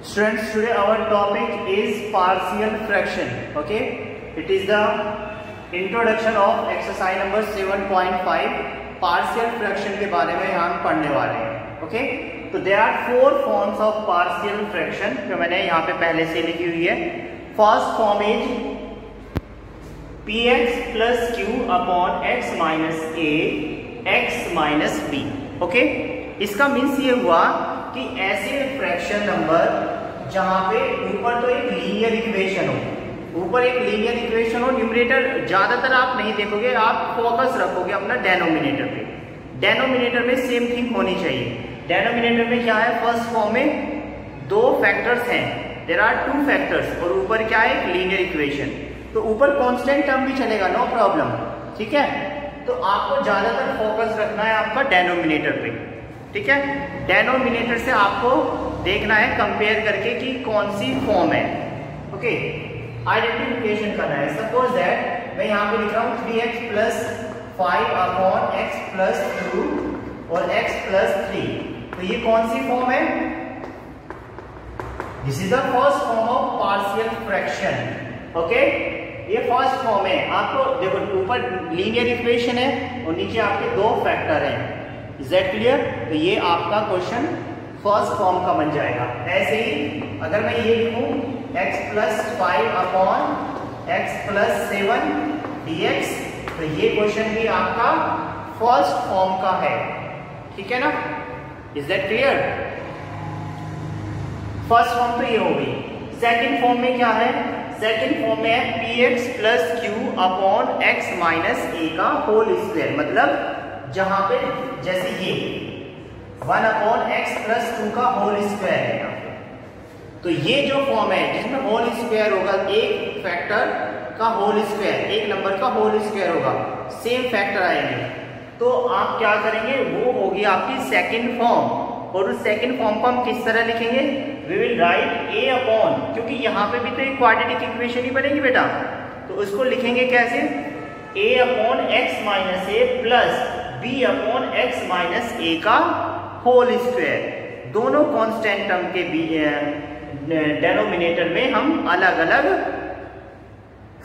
Students, today our topic is partial fraction. Okay, it is the introduction of exercise number 7.5. partial fraction के बारे में हम पढ़ने वाले हैं. Okay, तो there are 4 forms of partial fraction जो मैंने यहाँ पे पहले से लिखी हुई है. First form is px plus q upon x minus a x minus b. Okay, इसका मीन्स ये हुआ कि ऐसे फ्रैक्शन नंबर जहां पे ऊपर तो एक लीनियर इक्वेशन हो, न्यूमरेटर ज्यादातर आप नहीं देखोगे, आप फोकस रखोगे अपना डेनोमिनेटर पे. डेनोमिनेटर में सेम थिंग होनी चाहिए. डेनोमिनेटर में क्या है, फर्स्ट फॉर्म में 2 फैक्टर्स हैं, देयर आर 2 फैक्टर्स, और ऊपर क्या है, एक लीनियर इक्वेशन. तो ऊपर कांस्टेंट टर्म भी चलेगा, नो प्रॉब्लम. ठीक है, तो आपको ज्यादातर फोकस रखना है आपका डेनोमिनेटर पे. ठीक है, डेनोमिनेटर से आपको देखना है कंपेयर करके कि कौन सी फॉर्म है. ओके, आइडेंटिफिकेशन करना है. सपोज दैट मैं यहाँ पे लिख रहा हूँ 3x plus 5 upon x plus 2 और x प्लस 3. तो ये कौन सी फॉर्म है? This is the first form of partial fraction. Okay, ये फर्स्ट फॉर्म है. आपको देखो ऊपर लीनियर इक्वेशन है और नीचे आपके 2 फैक्टर हैं. Is that clear? तो ये आपका क्वेश्चन फर्स्ट फॉर्म का बन जाएगा. ऐसे ही अगर मैं ये लिखूं x plus 5 upon x plus 7 dx, तो ये क्वेश्चन भी आपका फर्स्ट फॉर्म का है. ठीक है ना? Is that clear? First form तो ये हो गई. सेकंड फॉर्म में क्या है? सेकंड फॉर्म में है px plus q upon x minus a का होल स्क्वायर. मतलब जहां पे जैसे ये 1 अपॉन x प्लस 2 का होल स्क्वायर है यहाँ पे. तो ये जो फॉर्म है जिसमें होल स्क्वायर होगा, एक फैक्टर का होल स्क्वायर, एक नंबर का होल स्क्वायर होगा, सेम फैक्टर आएंगे, तो आप क्या करेंगे, वो होगी आपकी सेकंड फॉर्म. और उस सेकंड फॉर्म को हम किस तरह लिखेंगे? We will write a upon, क्योंकि यहाँ पे भी तो एक क्वाड्रेटिक इक्वेशन ही बनेगी बेटा, तो उसको लिखेंगे कैसे? a upon x minus a plus b upon x minus a का होल स्क्वायर. दोनों कांस्टेंट टर्म के डेनोमिनेटर में हम अलग अलग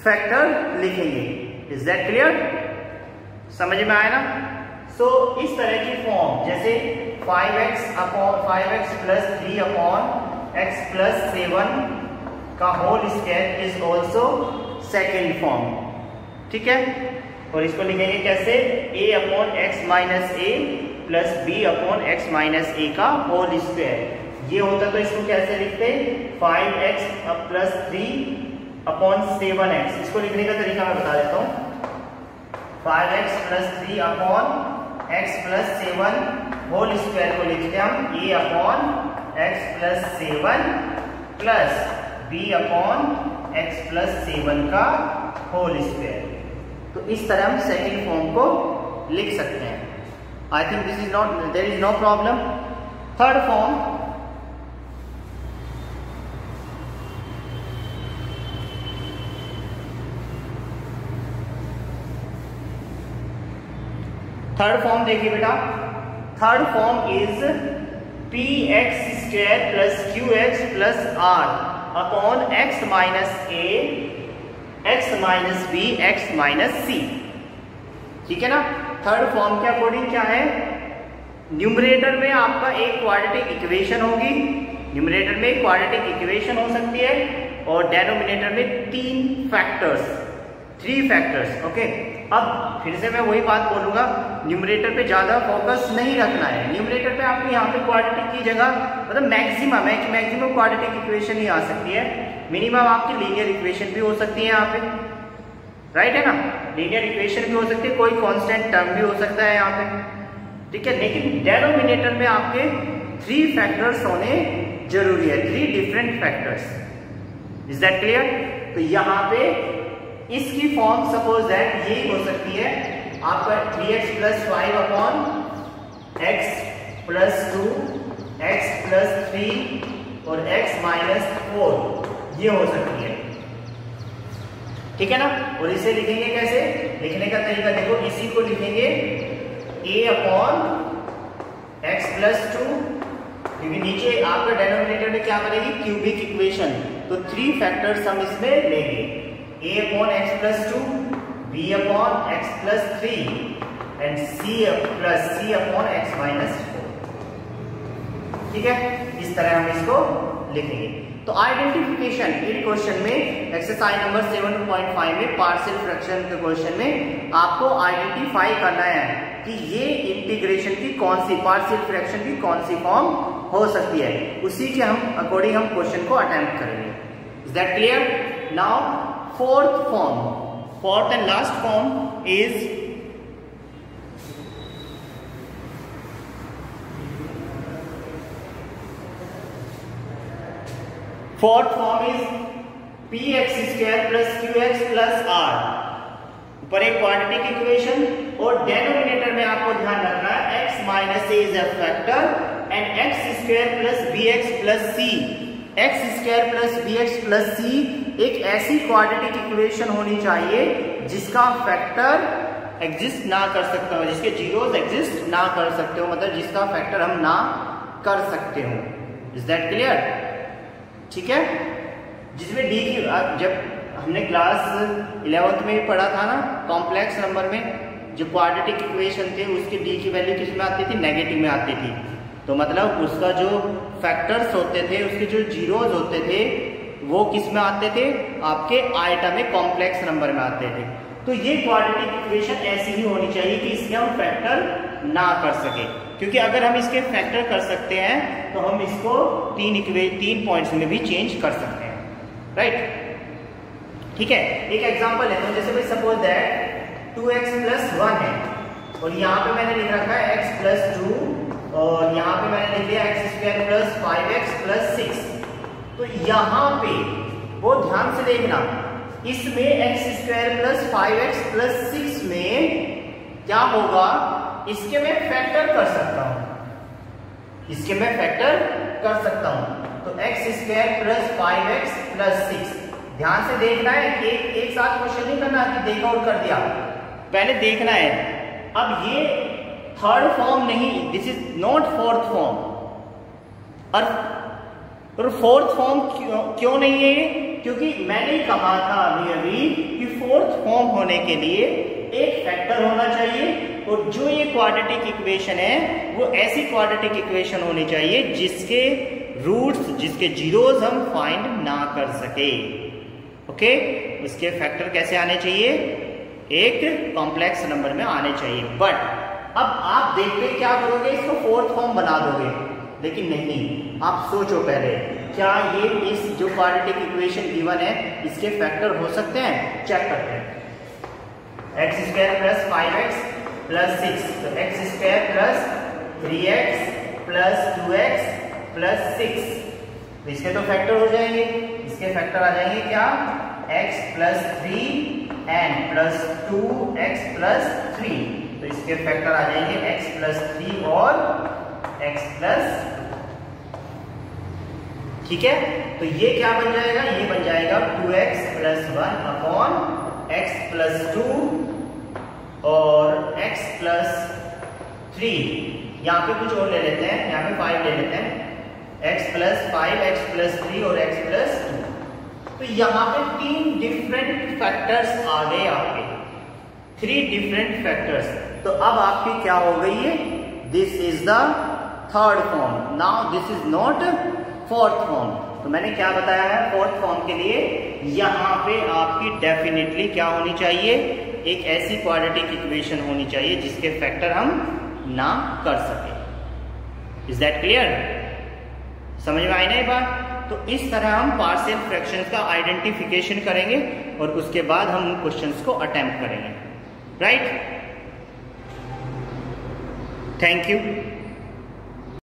फैक्टर लिखेंगे. Is that clear? समझ में आया ना? सो इस तरह की फॉर्म जैसे 5x plus 3 upon x plus 7 का whole square is also second form. ठीक है, और इसको लिखेंगे कैसे? a upon x minus a plus b upon x minus a का होल स्क्वायर. ये होता तो इसको कैसे लिखते? 5x plus 3 upon 7x. इसको लिखने का तरीका मैं बता देता हूँ. 5x plus 3 upon x plus 7 whole square को लिखते हम a upon x plus 7 plus b upon x plus 7 का होल स्क्वायर. तो इस तरह हम सेकंड फॉर्म को लिख सकते हैं. I think this is not, there is no problem. Third form, third form देखिए बेटा. Third form is px square plus qx plus r upon x minus a x minus b x minus c. ठीक है ना? Third form के according क्या है, numerator में आपका एक क्वाड्रेटिक इक्वेशन होगी, न्यूमरेटर में एक क्वाड्रेटिक इक्वेशन हो सकती है, और डेनोमिनेटर में 3 फैक्टर्स. ओके, अब फिर से मैं वही बात बोलूंगा, न्यूमरेटर पे ज्यादा फोकस नहीं रखना है. न्यूमरेटर पे आपको यहाँ पे क्वाड्रेटिक की जगह मतलब मैक्सिमम क्वाड्रेटिक इक्वेशन ही आ सकती है. मिनिमम आपकी लीनियर इक्वेशन भी हो सकती है यहाँ पे, राइट है ना? लीनियर इक्वेशन भी हो सकती है, कोई कांस्टेंट टर्म भी हो सकता है यहाँ पे. ठीक है, लेकिन डेनोमिनेटर में आपके 3 फैक्टर्स होने जरूरी है, 3 different factors. Is that clear? तो यहाँ पे इसकी फॉर्म सपोज दैट यही हो सकती है आपका 3x plus 5 upon x plus 2 x plus 3 और x माइनस 4. ये हो सकती है. ठीक है ना? और इसे लिखेंगे कैसे? लिखने का तरीका देखो, इसी को लिखेंगे a अपॉन x प्लस 2 क्योंकि नीचे आपका डिनोमिनेटर में क्या बनेगी, क्यूबिक इक्वेशन। तो 3 फैक्टर्स हम इसमें लेंगे, a/x+2, b/x+3 एंड c/x-4। ठीक है, इस तरह हम इसको लिखेंगे। तो आइडेंटिफिकेशन इन क्वेश्चन में एक्सरसाइज नंबर 7.5 में पार्शियल फ्रैक्शन के क्वेश्चन में आपको आइडेंटिफाई करना है कि ये इंटीग्रेशन की कौन सी, पार्शियल फ्रैक्शन की कौन सी फॉर्म हो सकती है। उसी के हम अकॉर्डिंग हम क्वेश्चन को अटेम्प्ट करेंगे। Is that clear? Now fourth and last form is fourth form is px² + qx + r। ऊपर एक क्वाड्रेटिक इक्वेशन और डिनोमिनेटर में आपको ध्यान रखना है x - a is a factor and x² + bx + c। x² + bx + c एक ऐसी क्वाड्रेटिक इक्वेशन होनी चाहिए जिसका फैक्टर एग्जिस्ट ना कर सकता हो, जिसके जीरोस एग्जिस्ट ना कर सकते हो, मतलब जिसका फैक्टर हम ना कर सकते हो। Is that clear? ठीक है, जिसमें d की, जब हमने क्लास 11th में भी पढ़ा था ना, कॉम्प्लेक्स नंबर में जो क्वाड्रेटिक इक्वेशन थे उसके d की वैल्यू किस में आती थी, नेगेटिव में आती थी। तो मतलब उसका जो फैक्टर्स होते थे, उसके जो जीरोज होते थे वो किस में आते थे, आपके आइटमिक कॉम्प्लेक्स नंबर में आते थे। तो ये क्वाड्रेटिक इक्वेशन ऐसी ही होनी चाहिए कि इसके हम फैक्टर ना कर सके, क्योंकि अगर हम इसके फैक्टर कर सकते हैं तो हम इसको 3 पॉइंट्स में भी चेंज कर सकते हैं, राइट? ठीक है, एक एग्जांपल है, तो जैसे भाई सपोज दैट 2x + 1 है और यहाँ पे मैंने लिख रखा है x + 2 और यहाँ पे मैंने लिख दिया x² + 5x + 6। तो यहाँ पे वो ध्यान से देखना, इसमें x² + 5x + 6 में क्या होगा, इसके मैं फैक्टर कर सकता हूं, इसके मैं फैक्टर कर सकता हूं। तो x² + 5x + 6, ध्यान से देखना है, एक साथ क्वेश्चन नहीं करना कि देखा और कर दिया, पहले देखना है। अब ये थर्ड फॉर्म नहीं, this is not fourth form. और फोर्थ फॉर्म क्यों नहीं है ये? क्योंकि मैंने कहा था अभी कि फोर्थ फॉर्म होने के लिए एक फैक्टर होना चाहिए, और जो ये क्वाड्रेटिक इक्वेशन है वो ऐसी क्वाड्रेटिक इक्वेशन होनी चाहिए जिसके रूट्स, जिसके जीरोस हम फाइंड ना कर सके। ओके, उसके फैक्टर कैसे आने चाहिए, एक कॉम्प्लेक्स नंबर में आने चाहिए। बट अब आप देखते क्या करोगे, इसको फोर्थ फॉर्म बना दोगे, लेकिन नहीं, आप सोचो पहले, क्या ये इस जो क्वाड्रेटिक इक्वेशन गिवन है इसके फैक्टर हो सकते हैं? चेक करते हैं। x² + 5x + 6, तो x² + 3x + 2x + 6, तो इसके तो फैक्टर हो जाएंगे, इसके फैक्टर आ जाएंगे क्या, x + 3 n + 2x + 3, तो इसके फैक्टर आ जाएंगे x + 3 और x +, ठीक है। तो ये क्या बन जाएगा, ये बन जाएगा 2x + 1 / x + 2 और x + 3। यहाँ पे कुछ और ले लेते हैं, यहाँ पे 5 ले लेते हैं, x + 5, x + 3 और x + 2। तो यहाँ पे 3 डिफरेंट फैक्टर्स आ गए आपके, 3 डिफरेंट फैक्टर्स। तो अब आपकी क्या हो गई है, this is the third form, now this is not fourth form. तो मैंने क्या बताया है, फोर्थ फॉर्म के लिए यहाँ पे आपकी डेफिनेटली क्या होनी चाहिए, एक ऐसी क्वाड्रेटिक इक्वेशन होनी चाहिए जिसके फैक्टर हम ना कर सके। Is that clear? समझ में आई ना ये बात? तो इस तरह हम पार्शियल फ्रैक्शंस का आइडेंटिफिकेशन करेंगे और उसके बाद हम उन क्वेश्चंस को अटेम्प्ट करेंगे, राइट? Thank you.